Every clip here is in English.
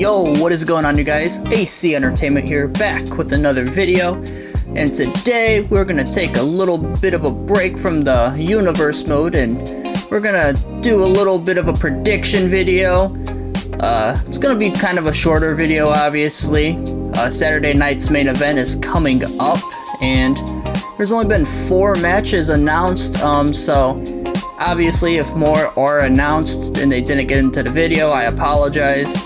Yo, what is going on, you guys? AC Entertainment here, back with another video. And today we're gonna take a little bit of a break from the universe mode, and we're gonna do a little bit of a prediction video. It's gonna be kind of a shorter video, obviously. Saturday night's main event is coming up, and there's only been 4 matches announced, so obviously if more are announced and they didn't get into the video, I apologize.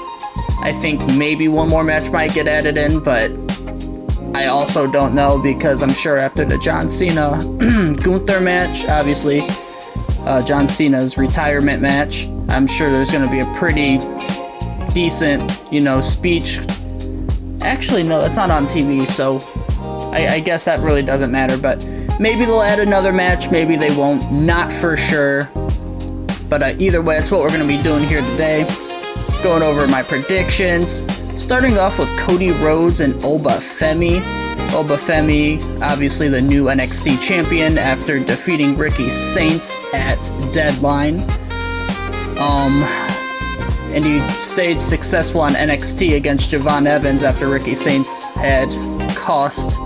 I think maybe one more match might get added in, but I also don't know, because I'm sure after the John Cena Gunther match, obviously John Cena's retirement match, I'm sure there's going to be a pretty decent, speech. Actually, no, that's not on TV, so I guess that really doesn't matter, but maybe they'll add another match, maybe they won't, not for sure. But either way, that's what we're going to be doing here today. Going over my predictions, starting off with Cody Rhodes and Obafemi. Obafemi, obviously the new NXT champion after defeating Ricky Saints at Deadline. And he stayed successful on NXT against Javon Evans after Ricky Saints had cost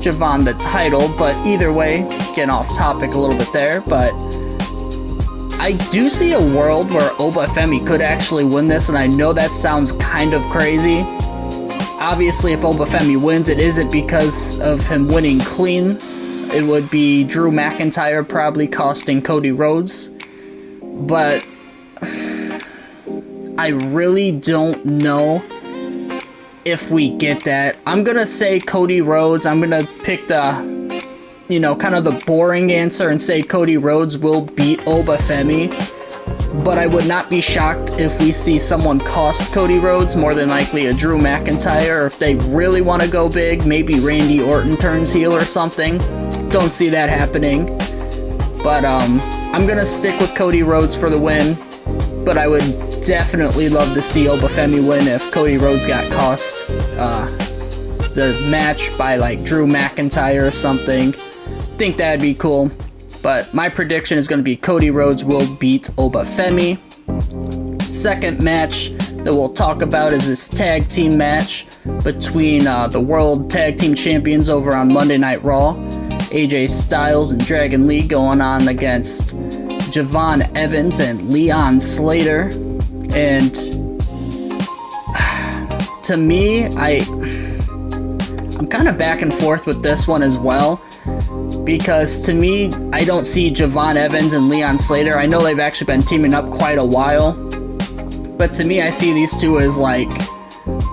Javon the title. But either way, getting off topic a little bit there, but I do see a world where Obafemi could actually win this, and I know that sounds kind of crazy. Obviously, if Obafemi wins, it isn't because of him winning clean. It would be Drew McIntyre probably costing Cody Rhodes. But I really don't know if we get that. I'm going to say Cody Rhodes. I'm going to pick the kind of the boring answer and say Cody Rhodes will beat Obafemi, but I would not be shocked if we see someone cost Cody Rhodes, more than likely a Drew McIntyre, or if they really want to go big, maybe Randy Orton turns heel or something. Don't see that happening, but I'm going to stick with Cody Rhodes for the win, but I would definitely love to see Obafemi win if Cody Rhodes got cost the match by like Drew McIntyre or something. Think that'd be cool, but my prediction is going to be Cody Rhodes will beat Obafemi. Second match that we'll talk about is this tag team match between the World Tag Team Champions over on Monday Night Raw, AJ Styles and Dragon Lee, going on against Javon Evans and Leon Slater. And to me, I'm kind of back and forth with this one as well, because to me, I don't see Javon Evans and Leon Slater. I know they've actually been teaming up quite a while, but to me, I see these two as like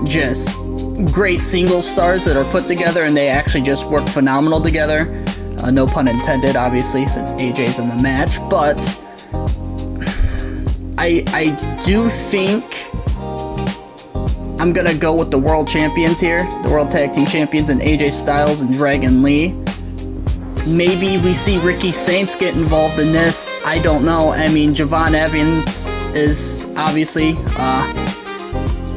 just great single stars that are put together, and they actually just work phenomenal together. No pun intended, obviously, since AJ's in the match, but I do think I'm going to go with the world champions here, the World Tag Team Champions, and AJ Styles and Dragon Lee. Maybe we see Ricky Saints get involved in this. I don't know. I mean, Javon Evans is obviously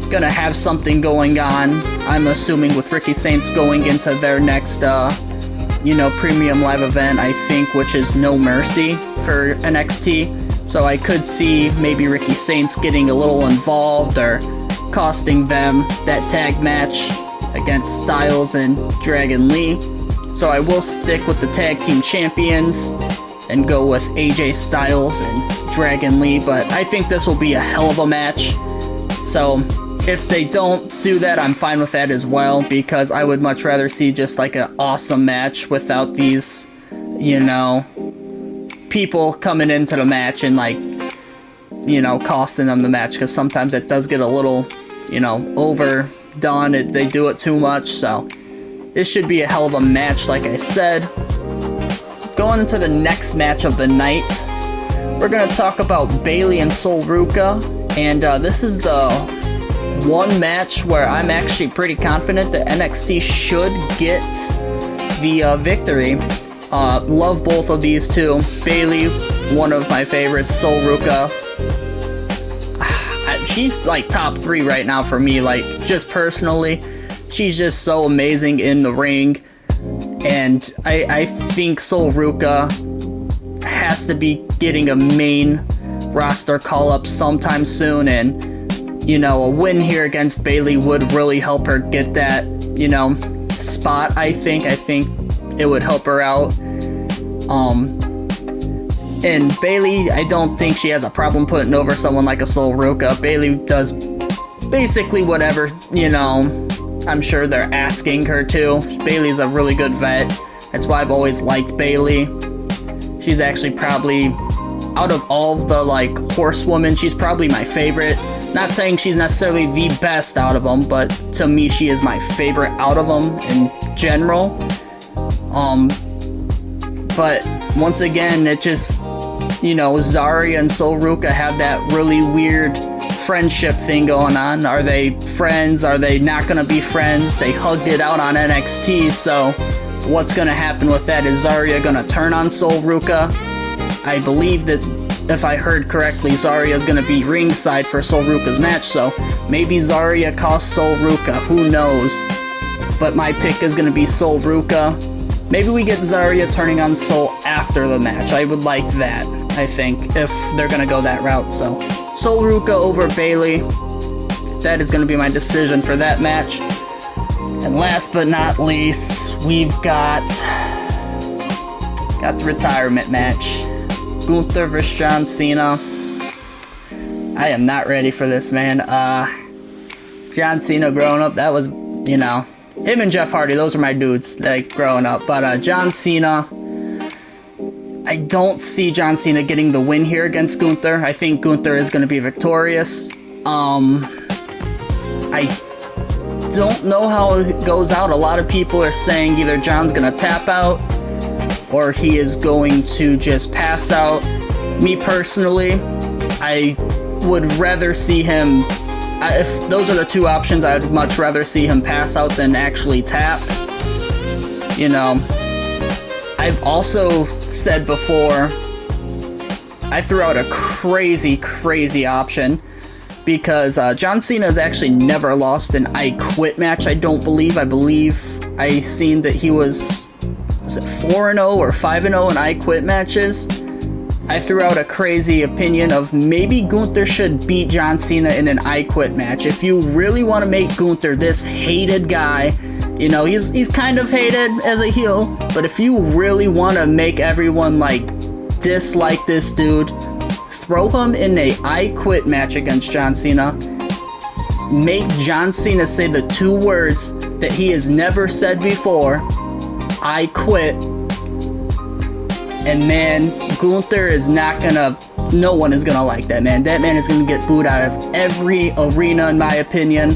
going to have something going on, I'm assuming, with Ricky Saints going into their next, premium live event, I think, which is No Mercy for NXT. So I could see maybe Ricky Saints getting a little involved or costing them that tag match against Styles and Dragon Lee. So I will stick with the tag team champions and go with AJ Styles and Dragon Lee, but I think this will be a hell of a match. So if they don't do that, I'm fine with that as well, because I would much rather see just like an awesome match without these, people coming into the match and like, costing them the match, because sometimes it does get a little, overdone. They do it too much, so this should be a hell of a match, like I said. Going into the next match of the night, we're going to talk about Bayley and Sol Ruca, and this is the one match where I'm actually pretty confident that NXT should get the victory. Love both of these two. Bayley, one of my favorites. Sol Ruca, she's like top 3 right now for me, like just personally. She's just so amazing in the ring, and I think Sol Ruca has to be getting a main roster call-up sometime soon, and you know, a win here against Bayley would really help her get that, you know, spot. I think it would help her out. And Bayley, I don't think she has a problem putting over someone like a Sol Ruca. Bayley does basically whatever, you know, I'm sure they're asking her to. Bayley's a really good vet. That's why I've always liked Bayley. She's actually probably, out of all the, like, horsewomen, she's probably my favorite. Not saying she's necessarily the best out of them, but to me, she is my favorite out of them in general. But once again, it just, you know, Zarya and Sol Ruca have that really weird friendship thing going on. Are they friends? Are they not going to be friends? They hugged it out on NXT, so what's going to happen with that? Is Zarya going to turn on Sol Ruca? I believe that, if I heard correctly, Zarya is going to be ringside for Sol Ruca's match, so maybe Zarya costs Sol Ruca, who knows? But my pick is going to be Sol Ruca. Maybe we get Zarya turning on Sol after the match. I would like that, I think, if they're going to go that route. So, Sol Ruca over Bayley. That is going to be my decision for that match. And last but not least, we've got the retirement match. Gunther vs. John Cena. I am not ready for this, man. John Cena growing up, that was, you know, him and Jeff Hardy, those are my dudes, like, growing up. But John Cena, I don't see John Cena getting the win here against Gunther. I think Gunther is going to be victorious. I don't know how it goes out. A lot of people are saying either John's going to tap out or he is going to just pass out. Me personally, I would rather see him, if those are the two options, I would much rather see him pass out than actually tap. You know, I've also said before, I threw out a crazy option because John Cena has actually never lost an I Quit match, I don't believe. I believe I seen that he was it 4-0 or 5-0 in I Quit matches. I threw out a crazy opinion of maybe Gunther should beat John Cena in an I Quit match. If you really want to make Gunther this hated guy, you know, he's kind of hated as a heel, but if you really want to make everyone, like, dislike this dude, throw him in a I Quit match against John Cena. Make John Cena say the two words that he has never said before, I quit. And man, Gunther is not gonna, no one is gonna like that, man. That man is gonna get booed out of every arena, in my opinion.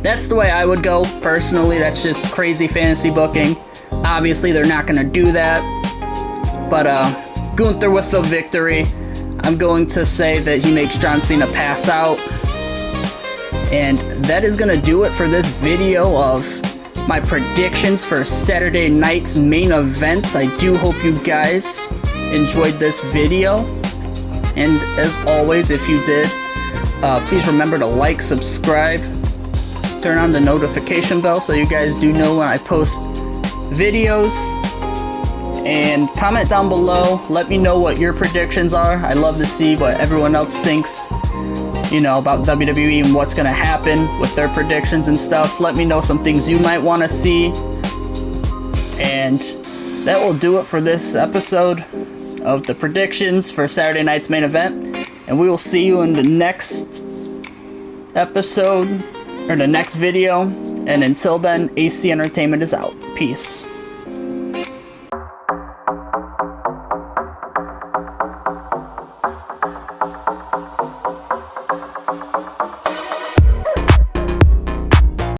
That's the way I would go, personally. That's just crazy fantasy booking. Obviously, they're not gonna do that. But, Gunther with the victory. I'm going to say that he makes John Cena pass out. And that is gonna do it for this video of my predictions for Saturday night's main events. I do hope you guys enjoyed this video, and as always, if you did, please remember to like, subscribe, turn on the notification bell so you guys do know when I post videos, and comment down below. Let me know what your predictions are. I love to see what everyone else thinks, you know, about WWE and what's going to happen with their predictions and stuff. Let me know some things you might want to see. And that will do it for this episode of the predictions for Saturday night's main event. And we will see you in the next episode, or the next video. And until then, AC Entertainment is out. Peace.